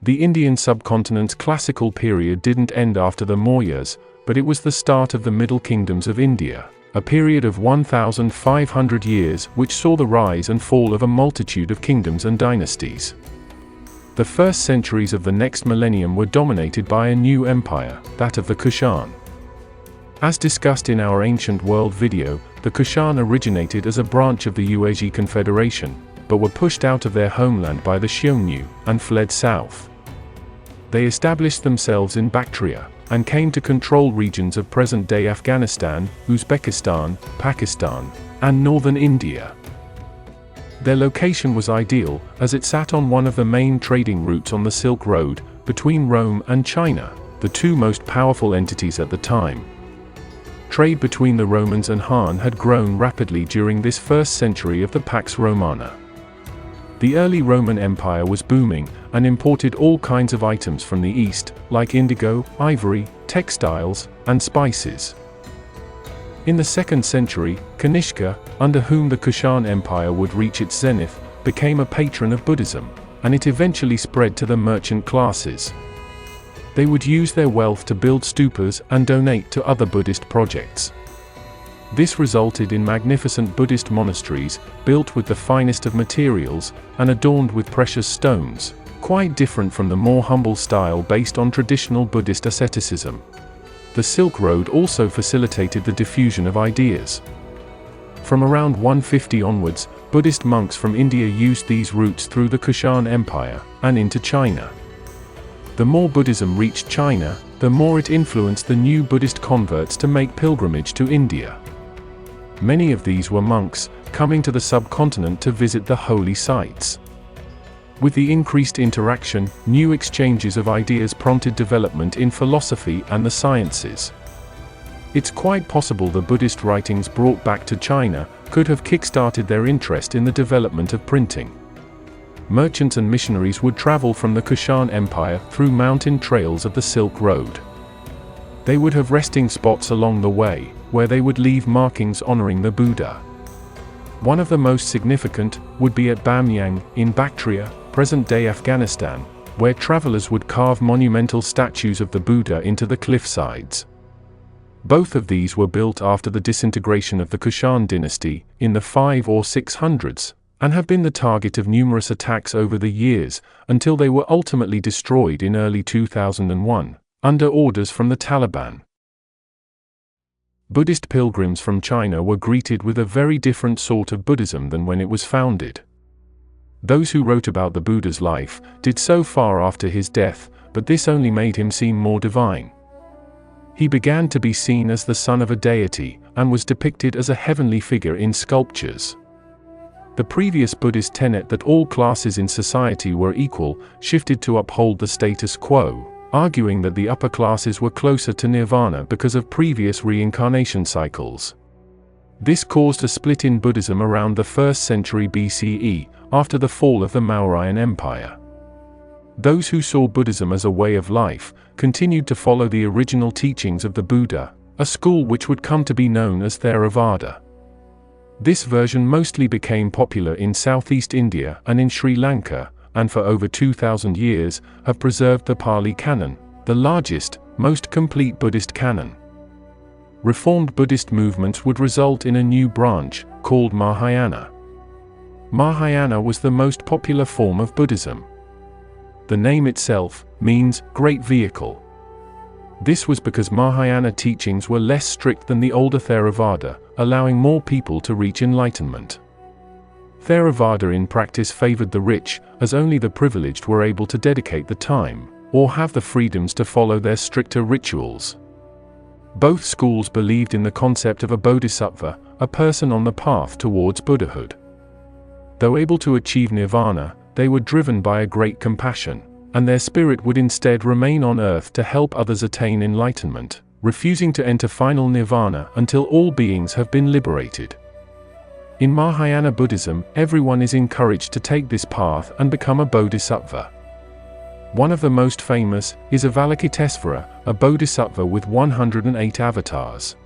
The Indian subcontinent's classical period didn't end after the Mauryas, but it was the start of the Middle Kingdoms of India, a period of 1,500 years which saw the rise and fall of a multitude of kingdoms and dynasties. The first centuries of the next millennium were dominated by a new empire, that of the Kushan. As discussed in our Ancient World video, the Kushan originated as a branch of the Yuezhi Confederation, but were pushed out of their homeland by the Xiongnu, and fled south. They established themselves in Bactria, and came to control regions of present-day Afghanistan, Uzbekistan, Pakistan, and northern India. Their location was ideal, as it sat on one of the main trading routes on the Silk Road, between Rome and China, the two most powerful entities at the time. Trade between the Romans and Han had grown rapidly during this first century of the Pax Romana. The early Roman Empire was booming, and imported all kinds of items from the east, like indigo, ivory, textiles, and spices. In the 2nd century, Kanishka, under whom the Kushan Empire would reach its zenith, became a patron of Buddhism, and it eventually spread to the merchant classes. They would use their wealth to build stupas and donate to other Buddhist projects. This resulted in magnificent Buddhist monasteries, built with the finest of materials, and adorned with precious stones, quite different from the more humble style based on traditional Buddhist asceticism. The Silk Road also facilitated the diffusion of ideas. From around 150 onwards, Buddhist monks from India used these routes through the Kushan Empire, and into China. The more Buddhism reached China, the more it influenced the new Buddhist converts to make pilgrimage to India. Many of these were monks, coming to the subcontinent to visit the holy sites. With the increased interaction, new exchanges of ideas prompted development in philosophy and the sciences. It's quite possible the Buddhist writings brought back to China could have kick-started their interest in the development of printing. Merchants and missionaries would travel from the Kushan Empire through mountain trails of the Silk Road. They would have resting spots along the way, where they would leave markings honoring the Buddha. One of the most significant would be at Bamyang, in Bactria, present-day Afghanistan, where travelers would carve monumental statues of the Buddha into the cliff sides. Both of these were built after the disintegration of the Kushan dynasty, in the 500s or 600s, and have been the target of numerous attacks over the years, until they were ultimately destroyed in early 2001, under orders from the Taliban. Buddhist pilgrims from China were greeted with a very different sort of Buddhism than when it was founded. Those who wrote about the Buddha's life did so far after his death, but this only made him seem more divine. He began to be seen as the son of a deity, and was depicted as a heavenly figure in sculptures. The previous Buddhist tenet that all classes in society were equal shifted to uphold the status quo, arguing that the upper classes were closer to nirvana because of previous reincarnation cycles. This caused a split in Buddhism around the 1st century BCE, after the fall of the Mauryan Empire. Those who saw Buddhism as a way of life continued to follow the original teachings of the Buddha, a school which would come to be known as Theravada. This version mostly became popular in Southeast India and in Sri Lanka, and for over 2,000 years have preserved the Pali Canon, the largest, most complete Buddhist canon. Reformed Buddhist movements would result in a new branch, called Mahayana. Mahayana was the most popular form of Buddhism. The name itself means great vehicle. This was because Mahayana teachings were less strict than the older Theravada, allowing more people to reach enlightenment. Theravada in practice favored the rich, as only the privileged were able to dedicate the time, or have the freedoms to follow their stricter rituals. Both schools believed in the concept of a bodhisattva, a person on the path towards Buddhahood. Though able to achieve nirvana, they were driven by a great compassion, and their spirit would instead remain on earth to help others attain enlightenment, refusing to enter final nirvana until all beings have been liberated. In Mahayana Buddhism, everyone is encouraged to take this path and become a bodhisattva. One of the most famous is Avalokitesvara, a bodhisattva with 108 avatars.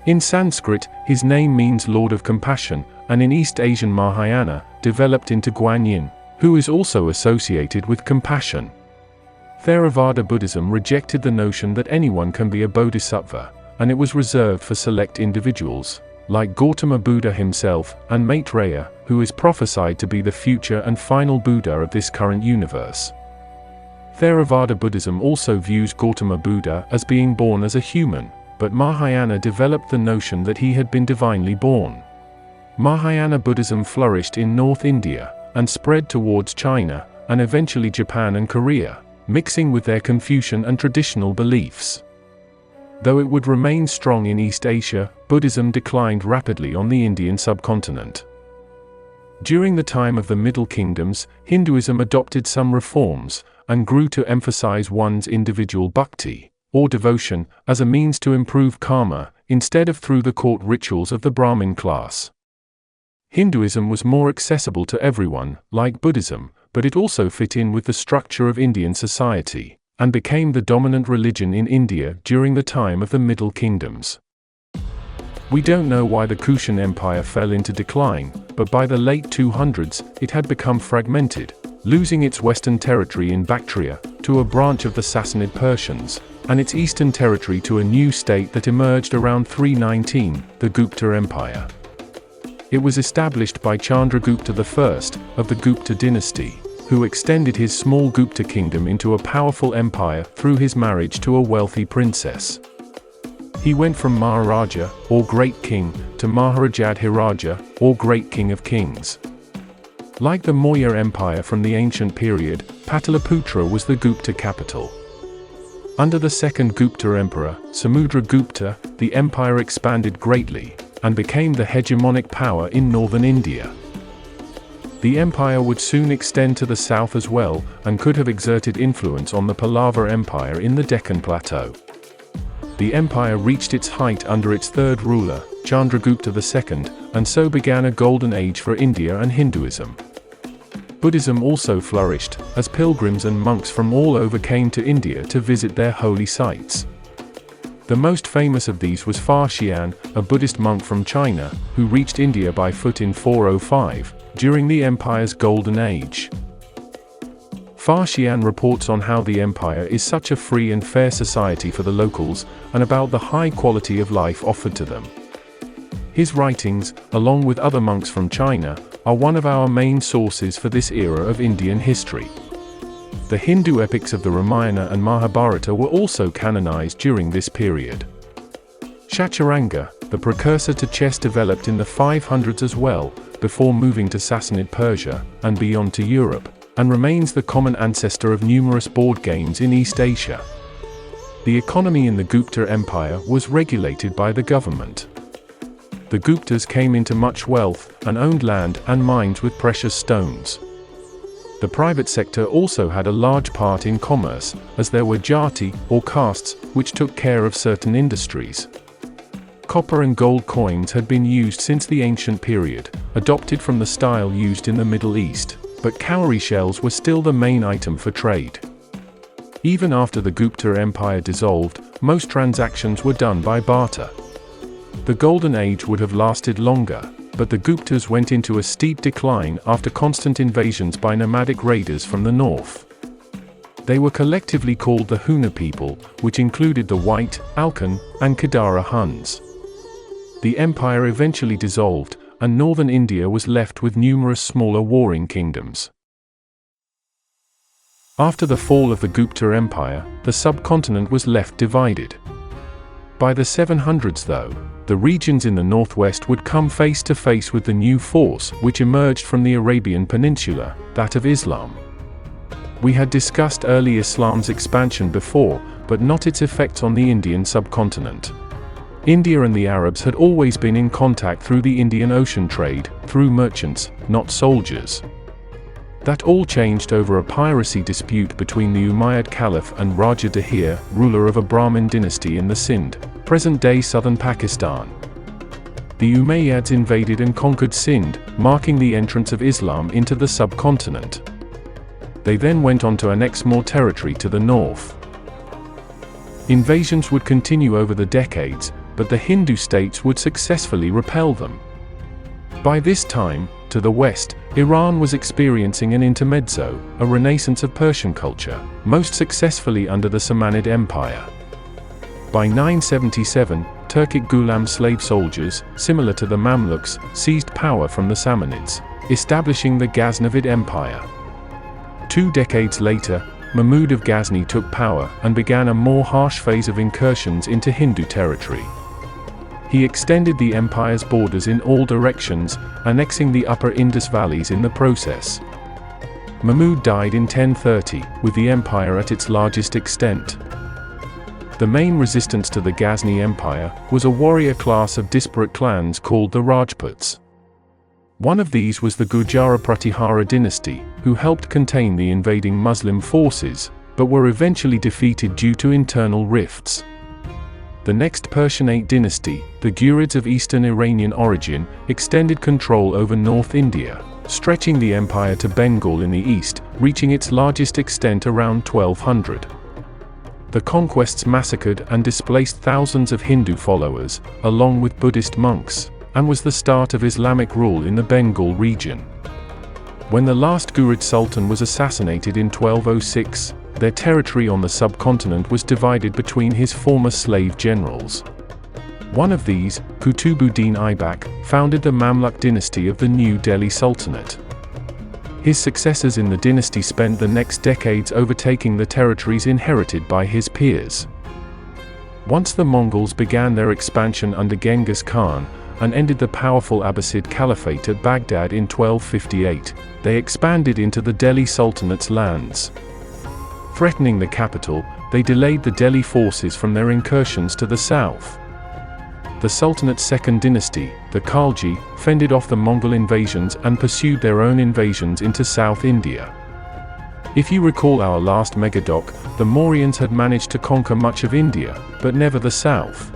In Sanskrit, his name means Lord of Compassion, and in East Asian Mahayana, developed into Guanyin, who is also associated with compassion. Theravada Buddhism rejected the notion that anyone can be a bodhisattva, and it was reserved for select individuals, like Gautama Buddha himself and Maitreya, who is prophesied to be the future and final Buddha of this current universe. Theravada Buddhism also views Gautama Buddha as being born as a human, but Mahayana developed the notion that he had been divinely born. Mahayana Buddhism flourished in North India, and spread towards China, and eventually Japan and Korea, mixing with their Confucian and traditional beliefs. Though it would remain strong in East Asia, Buddhism declined rapidly on the Indian subcontinent. During the time of the Middle Kingdoms, Hinduism adopted some reforms, and grew to emphasize one's individual bhakti, or devotion, as a means to improve karma, instead of through the court rituals of the Brahmin class. Hinduism was more accessible to everyone, like Buddhism, but it also fit in with the structure of Indian society, and became the dominant religion in India during the time of the Middle Kingdoms. We don't know why the Kushan Empire fell into decline, but by the late 200s, it had become fragmented, losing its western territory in Bactria to a branch of the Sassanid Persians, and its eastern territory to a new state that emerged around 319, the Gupta Empire. It was established by Chandragupta I of the Gupta dynasty, who extended his small Gupta kingdom into a powerful empire through his marriage to a wealthy princess. He went from Maharaja, or Great King, to Maharajadhiraja, or Great King of Kings. Like the Mauryan Empire from the ancient period, Pataliputra was the Gupta capital. Under the second Gupta emperor, Samudragupta, the empire expanded greatly, and became the hegemonic power in northern India. The empire would soon extend to the south as well, and could have exerted influence on the Pallava Empire in the Deccan Plateau. The empire reached its height under its third ruler, Chandragupta II, and so began a golden age for India and Hinduism. Buddhism also flourished, as pilgrims and monks from all over came to India to visit their holy sites. The most famous of these was Fa Xian, a Buddhist monk from China, who reached India by foot in 405, during the empire's golden age. Fa Xian reports on how the empire is such a free and fair society for the locals, and about the high quality of life offered to them. His writings, along with other monks from China, are one of our main sources for this era of Indian history. The Hindu epics of the Ramayana and Mahabharata were also canonized during this period. Chaturanga, the precursor to chess, developed in the 500s as well, before moving to Sassanid Persia, and beyond to Europe, and remains the common ancestor of numerous board games in East Asia. The economy in the Gupta Empire was regulated by the government. The Guptas came into much wealth, and owned land and mines with precious stones. The private sector also had a large part in commerce, as there were jati, or castes, which took care of certain industries. Copper and gold coins had been used since the ancient period, adopted from the style used in the Middle East, but cowrie shells were still the main item for trade. Even after the Gupta Empire dissolved, most transactions were done by barter. The Golden Age would have lasted longer, but the Guptas went into a steep decline after constant invasions by nomadic raiders from the north. They were collectively called the Huna people, which included the White, Alkan, and Kadara Huns. The empire eventually dissolved, and northern India was left with numerous smaller warring kingdoms. After the fall of the Gupta Empire, the subcontinent was left divided. By the 700s though, the regions in the northwest would come face to face with the new force which emerged from the Arabian Peninsula, that of Islam. We had discussed early Islam's expansion before, but not its effects on the Indian subcontinent. India and the Arabs had always been in contact through the Indian Ocean trade, through merchants, not soldiers. That all changed over a piracy dispute between the Umayyad Caliph and Raja Dahir, ruler of a Brahmin dynasty in the Sindh, present-day southern Pakistan. The Umayyads invaded and conquered Sindh, marking the entrance of Islam into the subcontinent. They then went on to annex more territory to the north. Invasions would continue over the decades, but the Hindu states would successfully repel them. By this time, To the west, Iran was experiencing an intermezzo, a renaissance of Persian culture, most successfully under the Samanid Empire. By 977, Turkic Ghulam slave soldiers, similar to the Mamluks, seized power from the Samanids, establishing the Ghaznavid Empire. 2 decades later, Mahmud of Ghazni took power and began a more harsh phase of incursions into Hindu territory. He extended the empire's borders in all directions, annexing the upper Indus valleys in the process. Mahmud died in 1030, with the empire at its largest extent. The main resistance to the Ghazni Empire was a warrior class of disparate clans called the Rajputs. One of these was the Gujara Pratihara dynasty, who helped contain the invading Muslim forces, but were eventually defeated due to internal rifts. The next Persianate dynasty, the Ghurids of Eastern Iranian origin, extended control over North India, stretching the empire to Bengal in the east, reaching its largest extent around 1200. The conquests massacred and displaced thousands of Hindu followers, along with Buddhist monks, and was the start of Islamic rule in the Bengal region. When the last Ghurid Sultan was assassinated in 1206, their territory on the subcontinent was divided between his former slave generals. One of these, Kutubuddin Aibak, founded the Mamluk dynasty of the new Delhi Sultanate. His successors in the dynasty spent the next decades overtaking the territories inherited by his peers. Once the Mongols began their expansion under Genghis Khan, and ended the powerful Abbasid Caliphate at Baghdad in 1258, they expanded into the Delhi Sultanate's lands. Threatening the capital, they delayed the Delhi forces from their incursions to the south. The Sultanate's second dynasty, the Khalji, fended off the Mongol invasions and pursued their own invasions into South India. If you recall our last megadoc, the Mauryans had managed to conquer much of India, but never the south.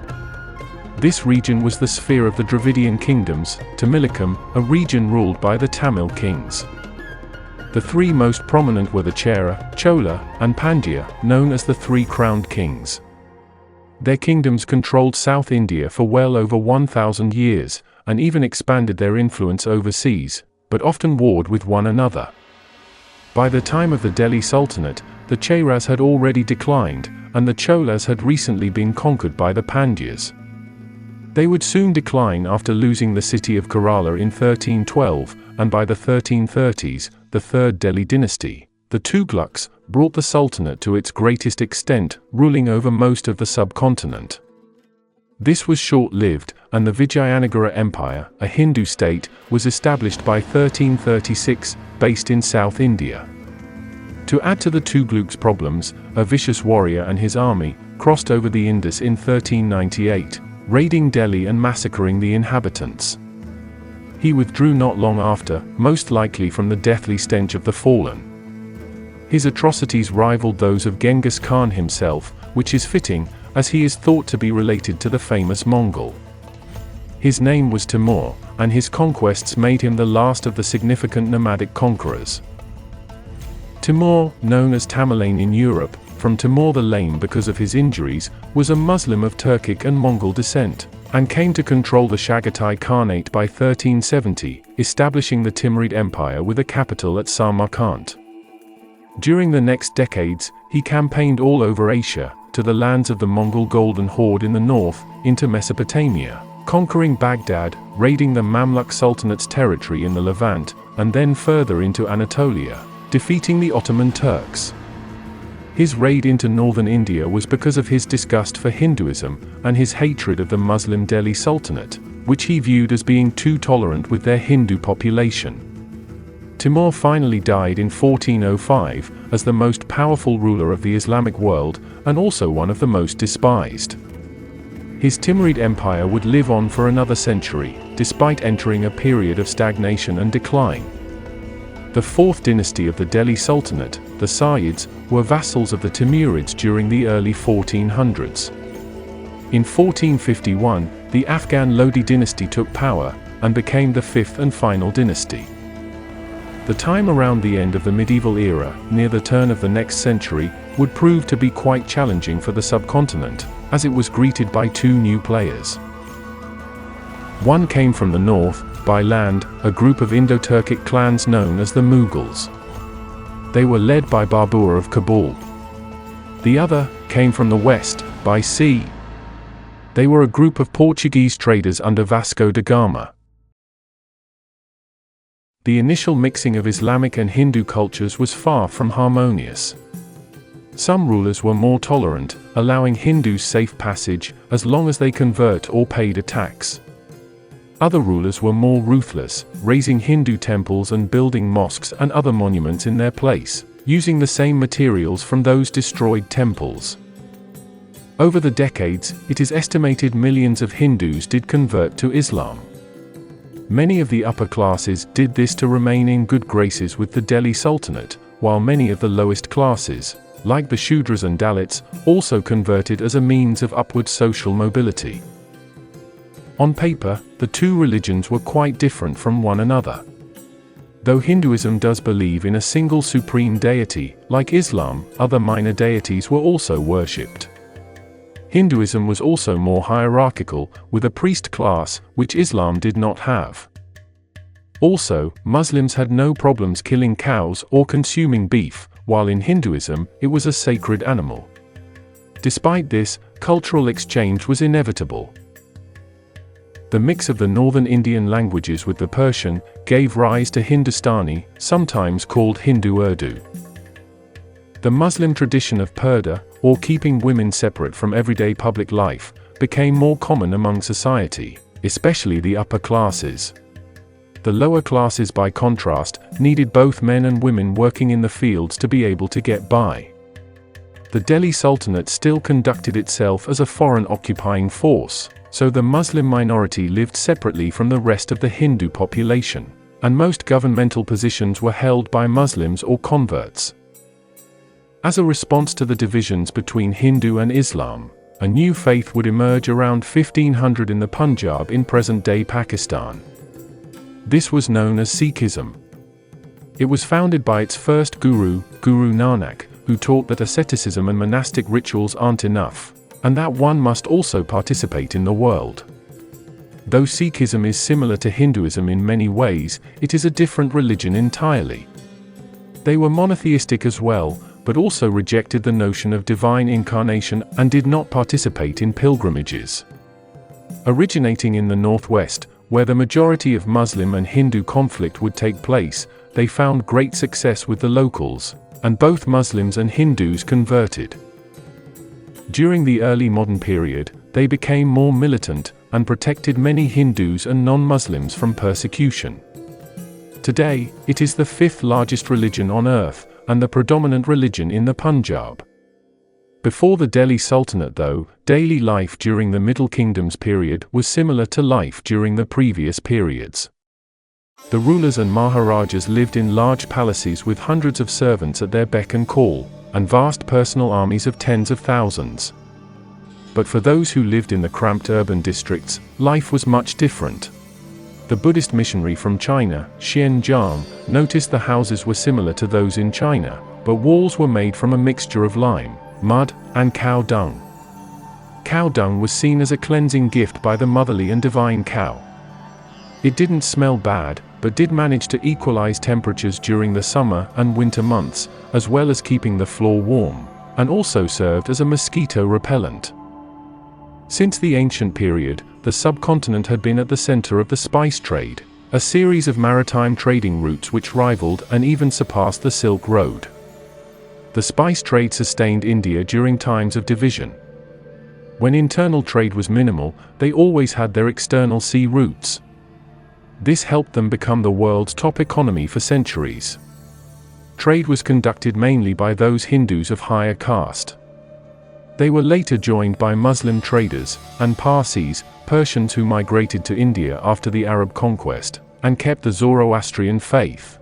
This region was the sphere of the Dravidian kingdoms, Tamilakam, a region ruled by the Tamil kings. The 3 most prominent were the Chera, Chola, and Pandya, known as the 3 crowned kings. Their kingdoms controlled South India for well over 1,000 years, and even expanded their influence overseas, but often warred with one another. By the time of the Delhi Sultanate, the Cheras had already declined, and the Cholas had recently been conquered by the Pandyas. They would soon decline after losing the city of Kerala in 1312, and by the 1330s, the Third Delhi dynasty, the Tughlaqs, brought the Sultanate to its greatest extent, ruling over most of the subcontinent. This was short-lived, and the Vijayanagara Empire, a Hindu state, was established by 1336, based in South India. To add to the Tughlaqs' problems, a vicious warrior and his army crossed over the Indus in 1398, raiding Delhi and massacring the inhabitants. He withdrew not long after, most likely from the deathly stench of the fallen. His atrocities rivaled those of Genghis Khan himself, which is fitting, as he is thought to be related to the famous Mongol. His name was Timur, and his conquests made him the last of the significant nomadic conquerors. Timur, known as Tamerlane in Europe, from Timur the Lame because of his injuries, was a Muslim of Turkic and Mongol descent, and came to control the Chagatai Khanate by 1370, establishing the Timurid Empire with a capital at Samarkand. During the next decades, he campaigned all over Asia, to the lands of the Mongol Golden Horde in the north, into Mesopotamia, conquering Baghdad, raiding the Mamluk Sultanate's territory in the Levant, and then further into Anatolia, defeating the Ottoman Turks. His raid into northern India was because of his disgust for Hinduism, and his hatred of the Muslim Delhi Sultanate, which he viewed as being too tolerant with their Hindu population. Timur finally died in 1405, as the most powerful ruler of the Islamic world, and also one of the most despised. His Timurid Empire would live on for another century, despite entering a period of stagnation and decline. The 4th dynasty of the Delhi Sultanate, the Sayyids, were vassals of the Timurids during the early 1400s. In 1451, the Afghan Lodi dynasty took power, and became the 5th and final dynasty. The time around the end of the medieval era, near the turn of the next century, would prove to be quite challenging for the subcontinent, as it was greeted by 2 new players. One came from the north, by land, a group of Indo-Turkic clans known as the Mughals. They were led by Babur of Kabul. The other came from the west, by sea. They were a group of Portuguese traders under Vasco da Gama. The initial mixing of Islamic and Hindu cultures was far from harmonious. Some rulers were more tolerant, allowing Hindus safe passage as long as they convert or paid a tax. Other rulers were more ruthless, razing Hindu temples and building mosques and other monuments in their place, using the same materials from those destroyed temples. Over the decades, it is estimated millions of Hindus did convert to Islam. Many of the upper classes did this to remain in good graces with the Delhi Sultanate, while many of the lowest classes, like the Shudras and Dalits, also converted as a means of upward social mobility. On paper, the two religions were quite different from one another. Though Hinduism does believe in a single supreme deity, like Islam, other minor deities were also worshipped. Hinduism was also more hierarchical, with a priest class, which Islam did not have. Also, Muslims had no problems killing cows or consuming beef, while in Hinduism, it was a sacred animal. Despite this, cultural exchange was inevitable. The mix of the northern Indian languages with the Persian gave rise to Hindustani, sometimes called Hindu Urdu. The Muslim tradition of purdah, or keeping women separate from everyday public life, became more common among society, especially the upper classes. The lower classes, by contrast, needed both men and women working in the fields to be able to get by. The Delhi Sultanate still conducted itself as a foreign occupying force, so the Muslim minority lived separately from the rest of the Hindu population, and most governmental positions were held by Muslims or converts. As a response to the divisions between Hindu and Islam, a new faith would emerge around 1500 in the Punjab in present-day Pakistan. This was known as Sikhism. It was founded by its first guru, Guru Nanak, who taught that asceticism and monastic rituals aren't enough, and that one must also participate in the world. Though Sikhism is similar to Hinduism in many ways, it is a different religion entirely. They were monotheistic as well, but also rejected the notion of divine incarnation and did not participate in pilgrimages. Originating in the northwest, where the majority of Muslim and Hindu conflict would take place, they found great success with the locals, and both Muslims and Hindus converted. During the early modern period, they became more militant and protected many Hindus and non-Muslims from persecution. Today, it is the fifth largest religion on earth, and the predominant religion in the Punjab. Before the Delhi Sultanate, though, daily life during the Middle Kingdoms period was similar to life during the previous periods. The rulers and Maharajas lived in large palaces with hundreds of servants at their beck and call, and vast personal armies of tens of thousands. But for those who lived in the cramped urban districts, life was much different. The Buddhist missionary from China, Xian Zhang, noticed the houses were similar to those in China, but walls were made from a mixture of lime, mud, and cow dung. Cow dung was seen as a cleansing gift by the motherly and divine cow. It didn't smell bad, but did manage to equalize temperatures during the summer and winter months, as well as keeping the floor warm, and also served as a mosquito repellent. Since the ancient period, the subcontinent had been at the center of the spice trade, a series of maritime trading routes which rivaled and even surpassed the Silk Road. The spice trade sustained India during times of division. When internal trade was minimal, they always had their external sea routes. This helped them become the world's top economy for centuries. Trade was conducted mainly by those Hindus of higher caste. They were later joined by Muslim traders, and Parsis, Persians who migrated to India after the Arab conquest, and kept the Zoroastrian faith.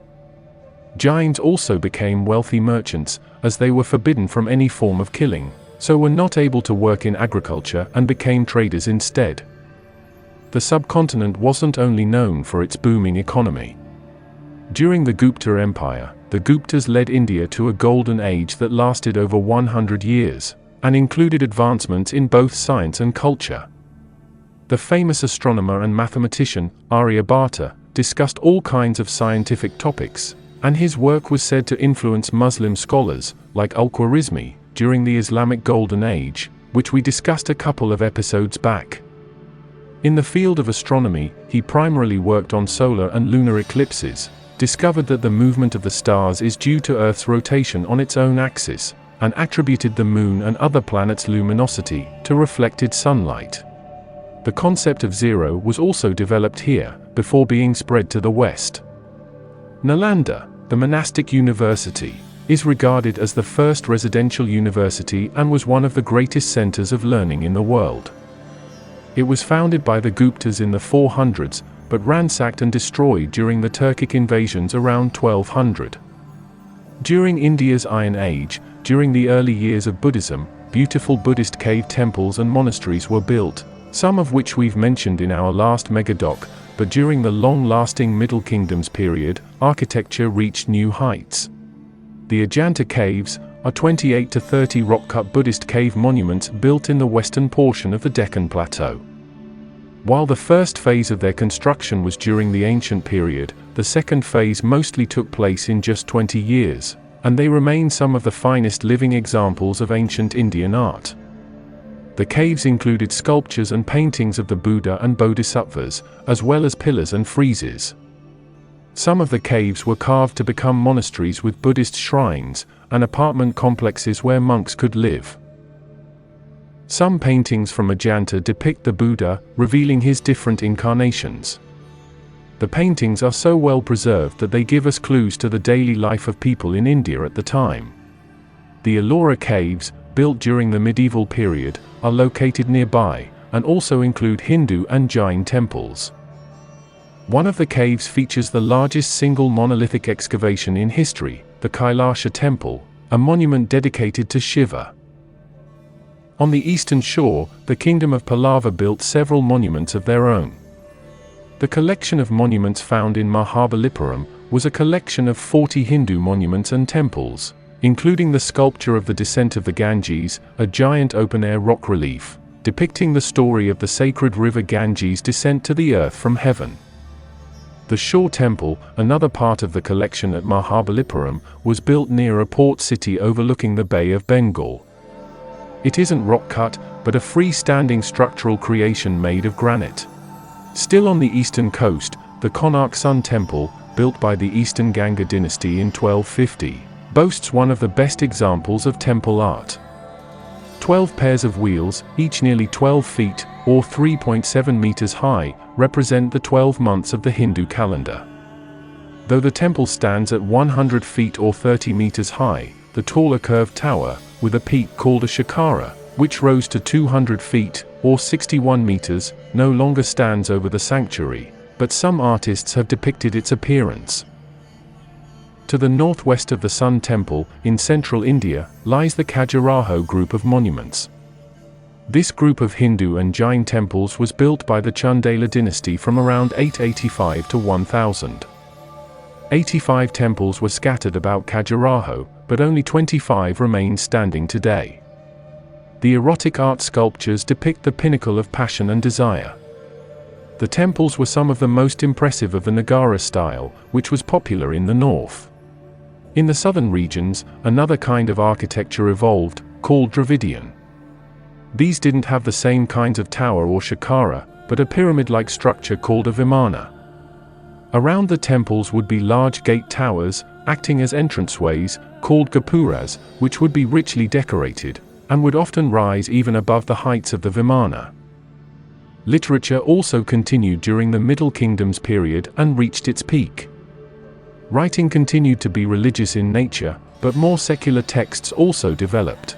Jains also became wealthy merchants, as they were forbidden from any form of killing, so were not able to work in agriculture and became traders instead. The subcontinent wasn't only known for its booming economy. During the Gupta Empire, the Guptas led India to a golden age that lasted over 100 years, and included advancements in both science and culture. The famous astronomer and mathematician, Aryabhata, discussed all kinds of scientific topics, and his work was said to influence Muslim scholars, like Al-Khwarizmi, during the Islamic Golden Age, which we discussed a couple of episodes back. In the field of astronomy, he primarily worked on solar and lunar eclipses, discovered that the movement of the stars is due to Earth's rotation on its own axis, and attributed the Moon and other planets' luminosity to reflected sunlight. The concept of zero was also developed here, before being spread to the West. Nalanda, the monastic university, is regarded as the first residential university and was one of the greatest centers of learning in the world. It was founded by the Guptas in the 400s, but ransacked and destroyed during the Turkic invasions around 1200. During India's Iron Age, during the early years of Buddhism, beautiful Buddhist cave temples and monasteries were built, some of which we've mentioned in our last megadoc, but during the long-lasting Middle Kingdoms period, architecture reached new heights. The Ajanta caves are 28 to 30 rock-cut Buddhist cave monuments built in the western portion of the Deccan Plateau. While the first phase of their construction was during the ancient period, the second phase mostly took place in just 20 years, and they remain some of the finest living examples of ancient Indian art. The caves included sculptures and paintings of the Buddha and Bodhisattvas, as well as pillars and friezes. Some of the caves were carved to become monasteries with Buddhist shrines, and apartment complexes where monks could live. Some paintings from Ajanta depict the Buddha, revealing his different incarnations. The paintings are so well preserved that they give us clues to the daily life of people in India at the time. The Ellora caves, built during the medieval period, are located nearby, and also include Hindu and Jain temples. One of the caves features the largest single monolithic excavation in history, the Kailasha Temple, a monument dedicated to Shiva. On the eastern shore, the Kingdom of Pallava built several monuments of their own. The collection of monuments found in Mahabalipuram was a collection of 40 Hindu monuments and temples, including the sculpture of the descent of the Ganges, a giant open-air rock relief, depicting the story of the sacred river Ganges' descent to the earth from heaven. The Shore Temple, another part of the collection at Mahabalipuram, was built near a port city overlooking the Bay of Bengal. It isn't rock-cut, but a freestanding structural creation made of granite. Still on the eastern coast, the Konark Sun Temple, built by the Eastern Ganga dynasty in 1250, boasts one of the best examples of temple art. 12 pairs of wheels, each nearly 12 feet, or 3.7 meters high, represent the 12 months of the Hindu calendar. Though the temple stands at 100 feet or 30 meters high, the taller curved tower, with a peak called a shikara, which rose to 200 feet, or 61 meters, no longer stands over the sanctuary, but some artists have depicted its appearance. To the northwest of the Sun Temple, in central India, lies the Khajuraho group of monuments. This group of Hindu and Jain temples was built by the Chandela dynasty from around 885 to 1000. 85 temples were scattered about Khajuraho, but only 25 remain standing today. The erotic art sculptures depict the pinnacle of passion and desire. The temples were some of the most impressive of the Nagara style, which was popular in the north. In the southern regions, another kind of architecture evolved, called Dravidian. These didn't have the same kinds of tower or shikara, but a pyramid-like structure called a vimana. Around the temples would be large gate towers, acting as entranceways, called gopuras, which would be richly decorated, and would often rise even above the heights of the vimana. Literature also continued during the Middle Kingdoms period and reached its peak. Writing continued to be religious in nature, but more secular texts also developed.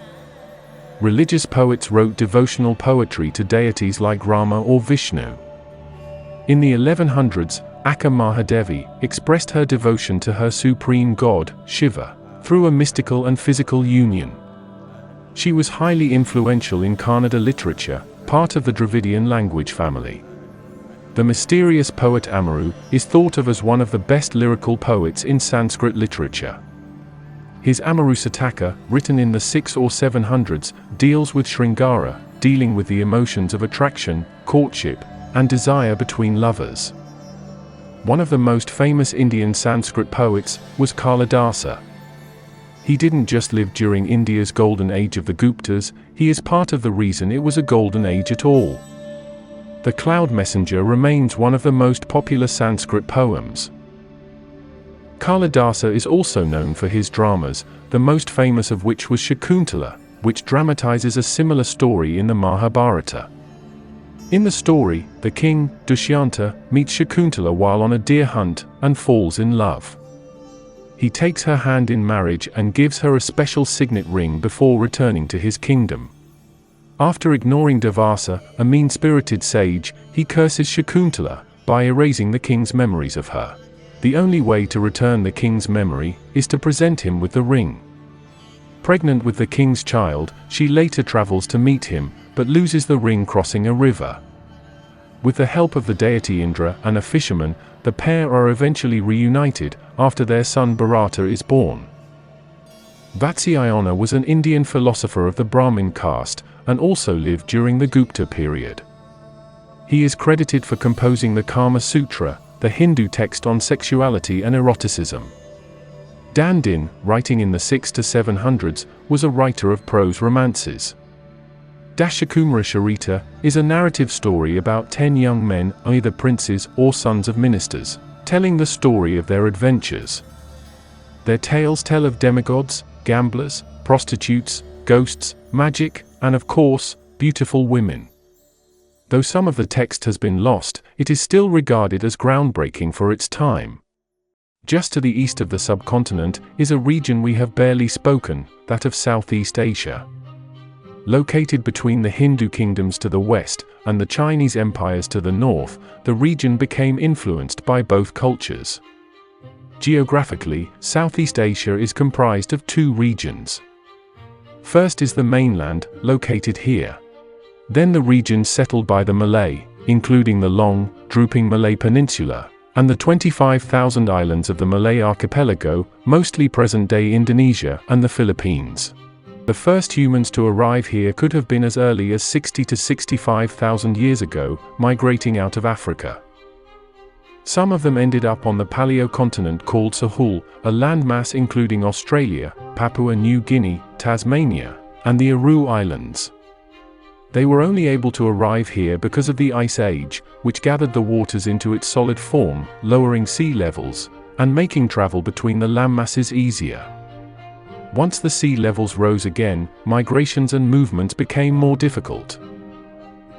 Religious poets wrote devotional poetry to deities like Rama or Vishnu. In the 1100s, Akka Mahadevi expressed her devotion to her supreme god, Shiva, through a mystical and physical union. She was highly influential in Kannada literature, part of the Dravidian language family. The mysterious poet Amaru is thought of as one of the best lyrical poets in Sanskrit literature. His Amaru Sataka, written in the 600s or 700s, deals with Sringara, dealing with the emotions of attraction, courtship, and desire between lovers. One of the most famous Indian Sanskrit poets was Kalidasa. He didn't just live during India's golden age of the Guptas, he is part of the reason it was a golden age at all. The Cloud Messenger remains one of the most popular Sanskrit poems. Kalidasa is also known for his dramas, the most famous of which was Shakuntala, which dramatizes a similar story in the Mahabharata. In the story, the king, Dushyanta, meets Shakuntala while on a deer hunt and falls in love. He takes her hand in marriage and gives her a special signet ring before returning to his kingdom. After ignoring Devasa, a mean-spirited sage, he curses Shakuntala by erasing the king's memories of her. The only way to return the king's memory is to present him with the ring. Pregnant with the king's child, she later travels to meet him, but loses the ring crossing a river. With the help of the deity Indra and a fisherman, the pair are eventually reunited after their son Bharata is born. Vatsyayana was an Indian philosopher of the Brahmin caste and also lived during the Gupta period. He is credited for composing the Kama Sutra, the Hindu text on sexuality and eroticism. Dandin, writing in the 600s to 700s, was a writer of prose romances. Dashakumara Charita is a narrative story about 10 young men, either princes or sons of ministers, telling the story of their adventures. Their tales tell of demigods, gamblers, prostitutes, ghosts, magic, and of course, beautiful women. Though some of the text has been lost, it is still regarded as groundbreaking for its time. Just to the east of the subcontinent is a region we have barely spoken, that of Southeast Asia. Located between the Hindu kingdoms to the west and the Chinese empires to the north, the region became influenced by both cultures. Geographically, Southeast Asia is comprised of two regions. First is the mainland, located here. Then the regions settled by the Malay, including the long, drooping Malay Peninsula, and the 25,000 islands of the Malay archipelago, mostly present-day Indonesia and the Philippines. The first humans to arrive here could have been as early as 60 to 65,000 years ago, migrating out of Africa. Some of them ended up on the paleocontinent called Sahul, a landmass including Australia, Papua New Guinea, Tasmania, and the Aru Islands. They were only able to arrive here because of the Ice Age, which gathered the waters into its solid form, lowering sea levels, and making travel between the landmasses easier. Once the sea levels rose again, migrations and movements became more difficult.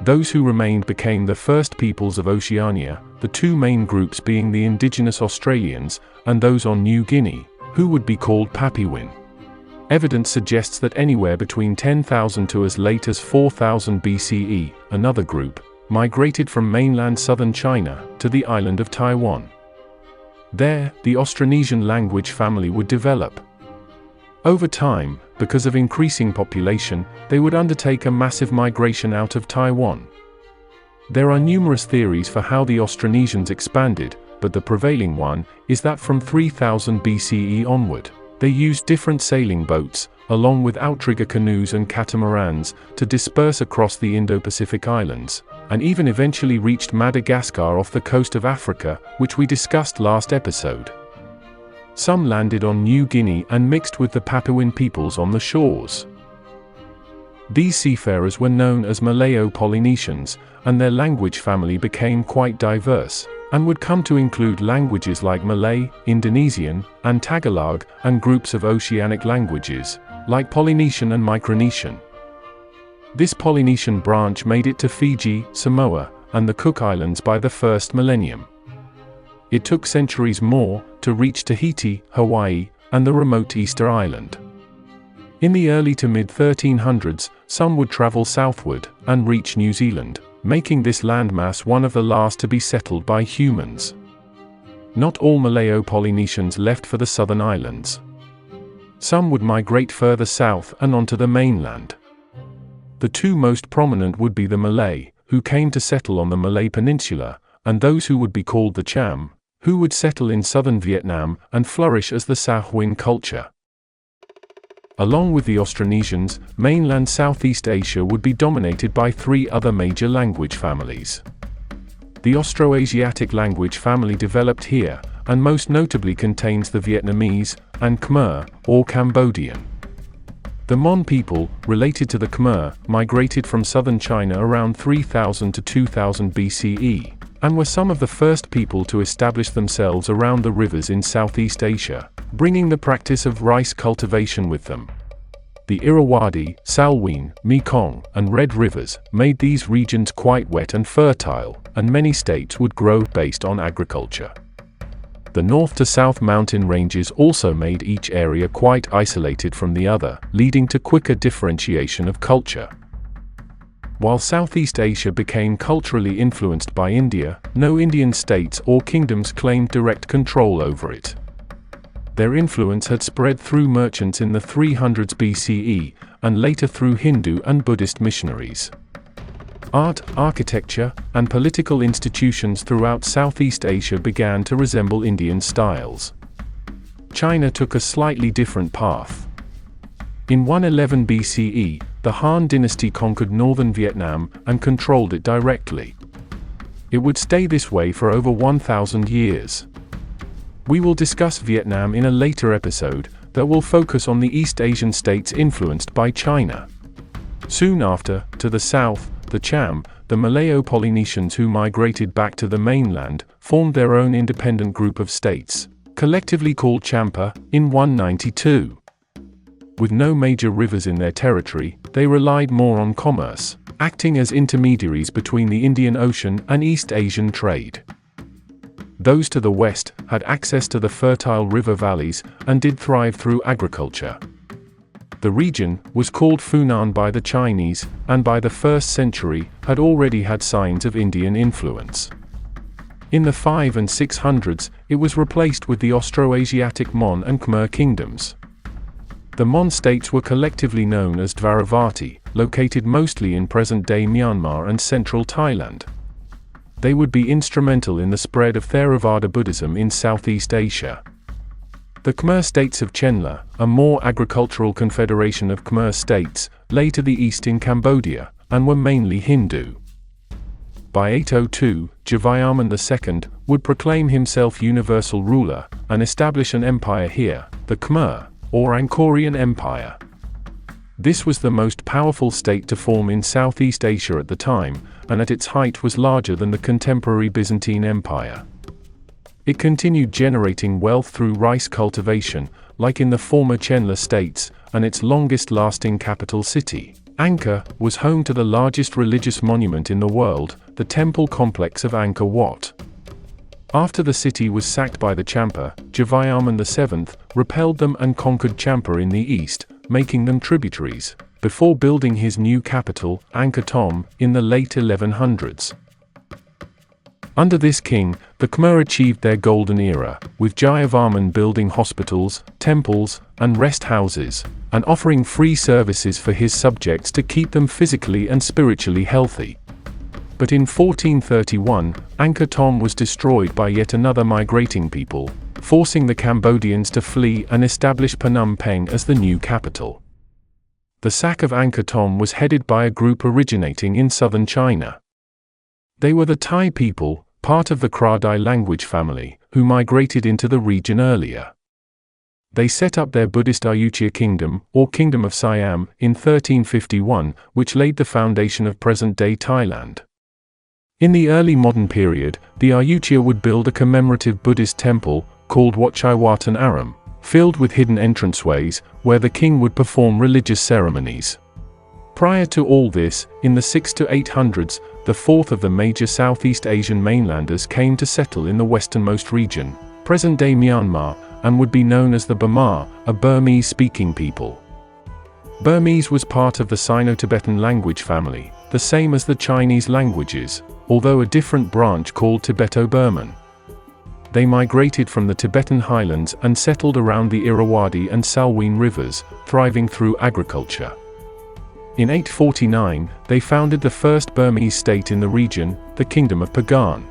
Those who remained became the first peoples of Oceania, the two main groups being the indigenous Australians and those on New Guinea, who would be called Papuan. Evidence suggests that anywhere between 10,000 to as late as 4000 BCE, another group migrated from mainland southern China to the island of Taiwan. There, the Austronesian language family would develop. Over time, because of increasing population, they would undertake a massive migration out of Taiwan. There are numerous theories for how the Austronesians expanded, but the prevailing one is that from 3000 BCE onward, they used different sailing boats, along with outrigger canoes and catamarans, to disperse across the Indo-Pacific islands, and even eventually reached Madagascar off the coast of Africa, which we discussed last episode. Some landed on New Guinea and mixed with the Papuan peoples on the shores. These seafarers were known as Malayo-Polynesians, and their language family became quite diverse, and would come to include languages like Malay, Indonesian, and Tagalog, and groups of oceanic languages, like Polynesian and Micronesian. This Polynesian branch made it to Fiji, Samoa, and the Cook Islands by the first millennium. It took centuries more to reach Tahiti, Hawaii, and the remote Easter Island. In the early to mid-1300s, some would travel southward and reach New Zealand, making this landmass one of the last to be settled by humans. Not all Malayo-Polynesians left for the southern islands. Some would migrate further south and onto the mainland. The two most prominent would be the Malay, who came to settle on the Malay Peninsula, and those who would be called the Cham, who would settle in southern Vietnam and flourish as the Sahuin culture. Along with the Austronesians, mainland Southeast Asia would be dominated by three other major language families. The Austroasiatic language family developed here, and most notably contains the Vietnamese and Khmer, or Cambodian. The Mon people, related to the Khmer, migrated from southern China around 3000 to 2000 BCE, and were some of the first people to establish themselves around the rivers in Southeast Asia, bringing the practice of rice cultivation with them. The Irrawaddy, Salween, Mekong, and Red rivers made these regions quite wet and fertile, and many states would grow based on agriculture. The north to south mountain ranges also made each area quite isolated from the other, leading to quicker differentiation of culture. While Southeast Asia became culturally influenced by India, no Indian states or kingdoms claimed direct control over it. Their influence had spread through merchants in the 300s BCE, and later through Hindu and Buddhist missionaries. Art, architecture, and political institutions throughout Southeast Asia began to resemble Indian styles. China took a slightly different path. In 111 BCE, the Han dynasty conquered northern Vietnam and controlled it directly. It would stay this way for over 1,000 years. We will discuss Vietnam in a later episode that will focus on the East Asian states influenced by China. Soon after, to the south, the Cham, the Malayo-Polynesians who migrated back to the mainland, formed their own independent group of states, collectively called Champa, in 192. With no major rivers in their territory, they relied more on commerce, acting as intermediaries between the Indian Ocean and East Asian trade. Those to the west had access to the fertile river valleys and did thrive through agriculture. The region was called Funan by the Chinese, and by the 1st century had already had signs of Indian influence. In the 500s and 600s, it was replaced with the Austroasiatic Mon and Khmer kingdoms. The Mon states were collectively known as Dvaravati, located mostly in present-day Myanmar and central Thailand. They would be instrumental in the spread of Theravada Buddhism in Southeast Asia. The Khmer states of Chenla, a more agricultural confederation of Khmer states, lay to the east in Cambodia, and were mainly Hindu. By 802, Jayavarman II would proclaim himself universal ruler, and establish an empire here, the Khmer, or Angkorian Empire. This was the most powerful state to form in Southeast Asia at the time, and at its height was larger than the contemporary Byzantine Empire. It continued generating wealth through rice cultivation, like in the former Chenla states, and its longest-lasting capital city, Angkor, was home to the largest religious monument in the world, the temple complex of Angkor Wat. After the city was sacked by the Champa, Jayavarman VII repelled them and conquered Champa in the east, making them tributaries, before building his new capital, Angkor Thom, in the late 1100s. Under this king, the Khmer achieved their golden era, with Jayavarman building hospitals, temples, and rest houses, and offering free services for his subjects to keep them physically and spiritually healthy. But in 1431, Angkor Thom was destroyed by yet another migrating people, forcing the Cambodians to flee and establish Phnom Penh as the new capital. The sack of Angkor Thom was headed by a group originating in southern China. They were the Thai people, part of the Kra-Dai language family, who migrated into the region earlier. They set up their Buddhist Ayutthaya kingdom, or Kingdom of Siam, in 1351, which laid the foundation of present-day Thailand. In the early modern period, the Ayutthaya would build a commemorative Buddhist temple, called Wat Chai Watan Aram, filled with hidden entranceways, where the king would perform religious ceremonies. Prior to all this, in the 600s to 800s, the fourth of the major Southeast Asian mainlanders came to settle in the westernmost region, present-day Myanmar, and would be known as the Burma, a Burmese-speaking people. Burmese was part of the Sino-Tibetan language family, the same as the Chinese languages, although a different branch called Tibeto-Burman. They migrated from the Tibetan highlands and settled around the Irrawaddy and Salween rivers, thriving through agriculture. In 849, they founded the first Burmese state in the region, the Kingdom of Pagan.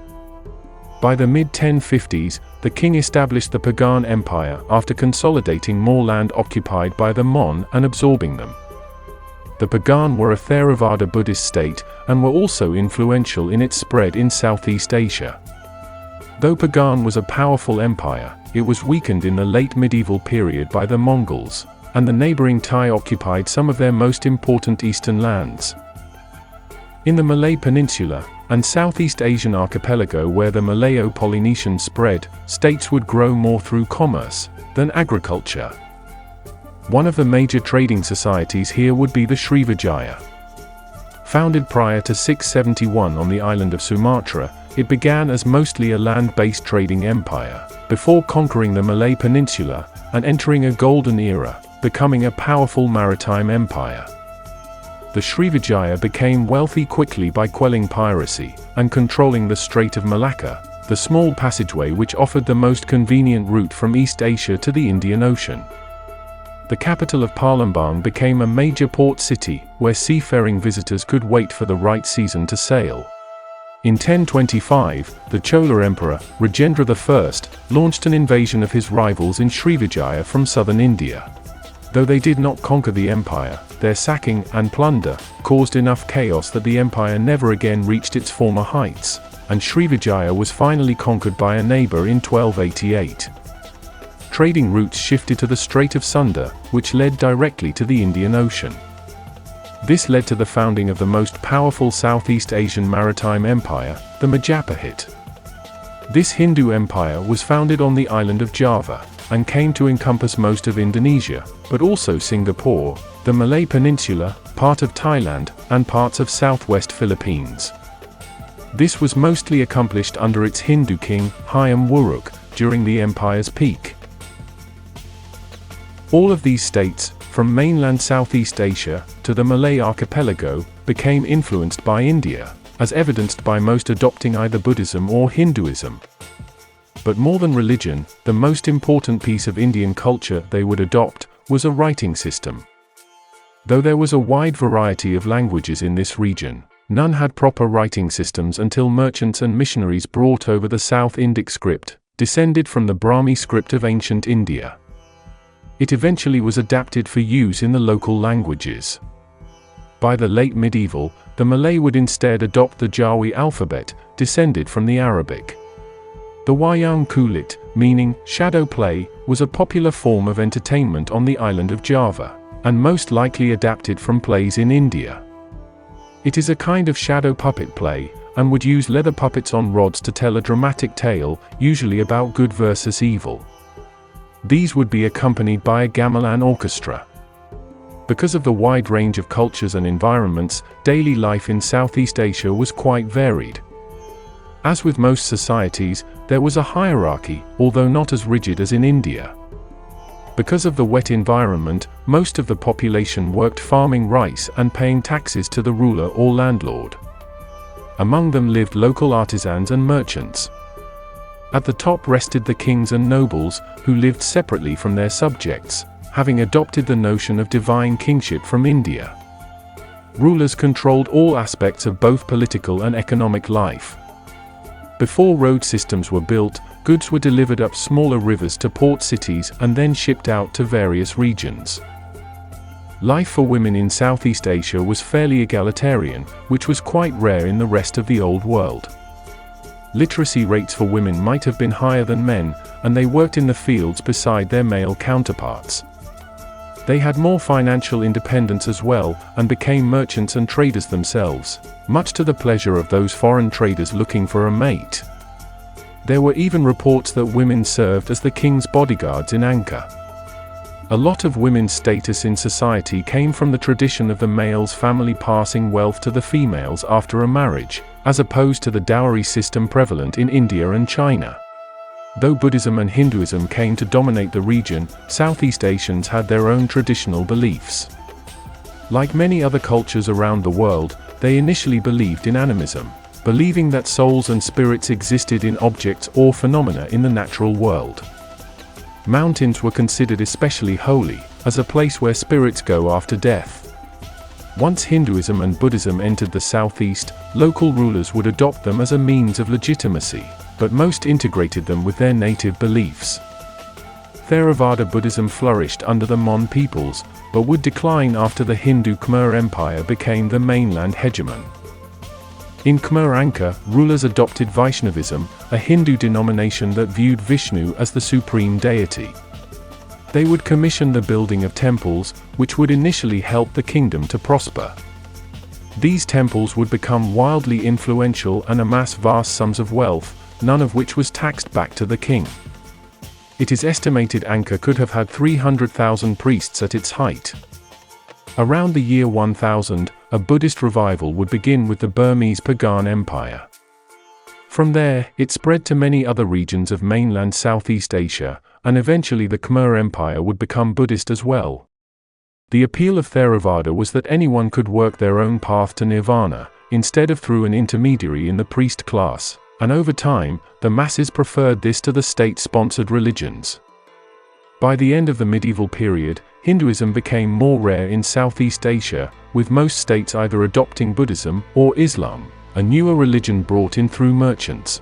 By the mid-1050s, the king established the Pagan Empire after consolidating more land occupied by the Mon and absorbing them. The Pagan were a Theravada Buddhist state and were also influential in its spread in Southeast Asia. Though Pagan was a powerful empire, it was weakened in the late medieval period by the Mongols, and the neighboring Thai occupied some of their most important eastern lands. In the Malay Peninsula and Southeast Asian archipelago where the Malayo-Polynesian spread, states would grow more through commerce than agriculture. One of the major trading societies here would be the Srivijaya. Founded prior to 671 on the island of Sumatra, it began as mostly a land-based trading empire, before conquering the Malay Peninsula and entering a golden era, becoming a powerful maritime empire. The Srivijaya became wealthy quickly by quelling piracy and controlling the Strait of Malacca, the small passageway which offered the most convenient route from East Asia to the Indian Ocean. The capital of Palembang became a major port city, where seafaring visitors could wait for the right season to sail. In 1025, the Chola Emperor, Rajendra I, launched an invasion of his rivals in Srivijaya from southern India. Though they did not conquer the empire, their sacking and plunder caused enough chaos that the empire never again reached its former heights, and Srivijaya was finally conquered by a neighbor in 1288. Trading routes shifted to the Strait of Sunda, which led directly to the Indian Ocean. This led to the founding of the most powerful Southeast Asian maritime empire, the Majapahit. This Hindu empire was founded on the island of Java, and came to encompass most of Indonesia, but also Singapore, the Malay Peninsula, part of Thailand, and parts of southwest Philippines. This was mostly accomplished under its Hindu king, Hyam Wuruk, during the empire's peak. All of these states, from mainland Southeast Asia to the Malay archipelago, became influenced by India, as evidenced by most adopting either Buddhism or Hinduism. But more than religion, the most important piece of Indian culture they would adopt was a writing system. Though there was a wide variety of languages in this region, none had proper writing systems until merchants and missionaries brought over the South Indic script, descended from the Brahmi script of ancient India. It eventually was adapted for use in the local languages. By the late medieval, the Malay would instead adopt the Jawi alphabet, descended from the Arabic. The wayang kulit, meaning shadow play, was a popular form of entertainment on the island of Java, and most likely adapted from plays in India. It is a kind of shadow puppet play, and would use leather puppets on rods to tell a dramatic tale, usually about good versus evil. These would be accompanied by a gamelan orchestra. Because of the wide range of cultures and environments, daily life in Southeast Asia was quite varied. As with most societies, there was a hierarchy, although not as rigid as in India. Because of the wet environment, most of the population worked farming rice and paying taxes to the ruler or landlord. Among them lived local artisans and merchants. At the top rested the kings and nobles, who lived separately from their subjects, having adopted the notion of divine kingship from India. Rulers controlled all aspects of both political and economic life. Before road systems were built, goods were delivered up smaller rivers to port cities and then shipped out to various regions. Life for women in Southeast Asia was fairly egalitarian, which was quite rare in the rest of the Old World. Literacy rates for women might have been higher than men, and they worked in the fields beside their male counterparts. They had more financial independence as well, and became merchants and traders themselves, much to the pleasure of those foreign traders looking for a mate. There were even reports that women served as the king's bodyguards in Angkor. A lot of women's status in society came from the tradition of the male's family passing wealth to the females after a marriage, as opposed to the dowry system prevalent in India and China. Though Buddhism and Hinduism came to dominate the region, Southeast Asians had their own traditional beliefs. Like many other cultures around the world, they initially believed in animism, believing that souls and spirits existed in objects or phenomena in the natural world. Mountains were considered especially holy, as a place where spirits go after death. Once Hinduism and Buddhism entered the southeast, local rulers would adopt them as a means of legitimacy, but most integrated them with their native beliefs. Theravada Buddhism flourished under the Mon peoples, but would decline after the Hindu Khmer Empire became the mainland hegemon. In Khmer Angkor, rulers adopted Vaishnavism, a Hindu denomination that viewed Vishnu as the supreme deity. They would commission the building of temples, which would initially help the kingdom to prosper. These temples would become wildly influential and amass vast sums of wealth, none of which was taxed back to the king. It is estimated Angkor could have had 300,000 priests at its height. Around the year 1000, a Buddhist revival would begin with the Burmese Pagan Empire. From there, it spread to many other regions of mainland Southeast Asia, and eventually the Khmer Empire would become Buddhist as well. The appeal of Theravada was that anyone could work their own path to nirvana, instead of through an intermediary in the priest class, and over time, the masses preferred this to the state-sponsored religions. By the end of the medieval period, Hinduism became more rare in Southeast Asia, with most states either adopting Buddhism or Islam, a newer religion brought in through merchants.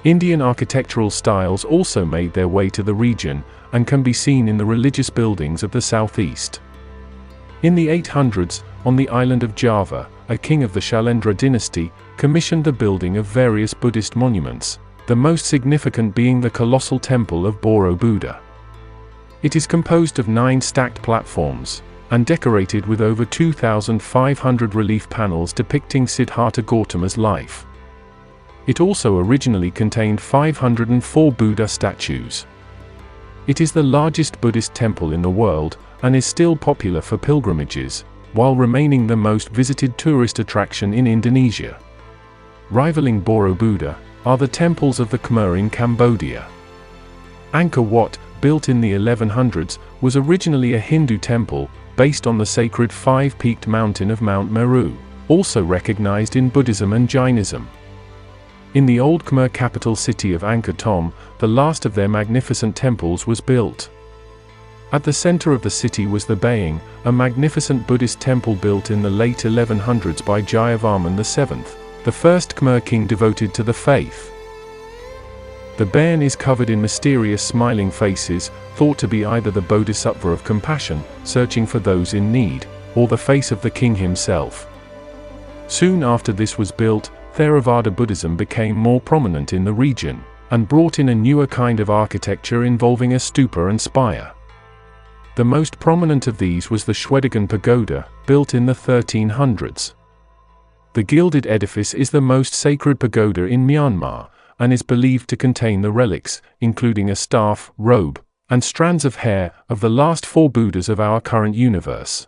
Indian architectural styles also made their way to the region, and can be seen in the religious buildings of the southeast. In the 800s, on the island of Java, a king of the Shailendra dynasty commissioned the building of various Buddhist monuments, the most significant being the colossal temple of Borobudur. It is composed of 9 stacked platforms, and decorated with over 2,500 relief panels depicting Siddhartha Gautama's life. It also originally contained 504 Buddha statues. It is the largest Buddhist temple in the world, and is still popular for pilgrimages, while remaining the most visited tourist attraction in Indonesia. Rivaling Borobudur are the temples of the Khmer in Cambodia. Angkor Wat, built in the 1100s, was originally a Hindu temple, based on the sacred 5-peaked mountain of Mount Meru, also recognized in Buddhism and Jainism. In the old Khmer capital city of Angkor Thom, the last of their magnificent temples was built. At the center of the city was the Baying, a magnificent Buddhist temple built in the late 1100s by Jayavarman VII, the first Khmer king devoted to the faith. The Baying is covered in mysterious smiling faces, thought to be either the Bodhisattva of compassion, searching for those in need, or the face of the king himself. Soon after this was built, Theravada Buddhism became more prominent in the region, and brought in a newer kind of architecture involving a stupa and spire. The most prominent of these was the Shwedagon Pagoda, built in the 1300s. The gilded edifice is the most sacred pagoda in Myanmar, and is believed to contain the relics, including a staff, robe, and strands of hair, of the last 4 Buddhas of our current universe.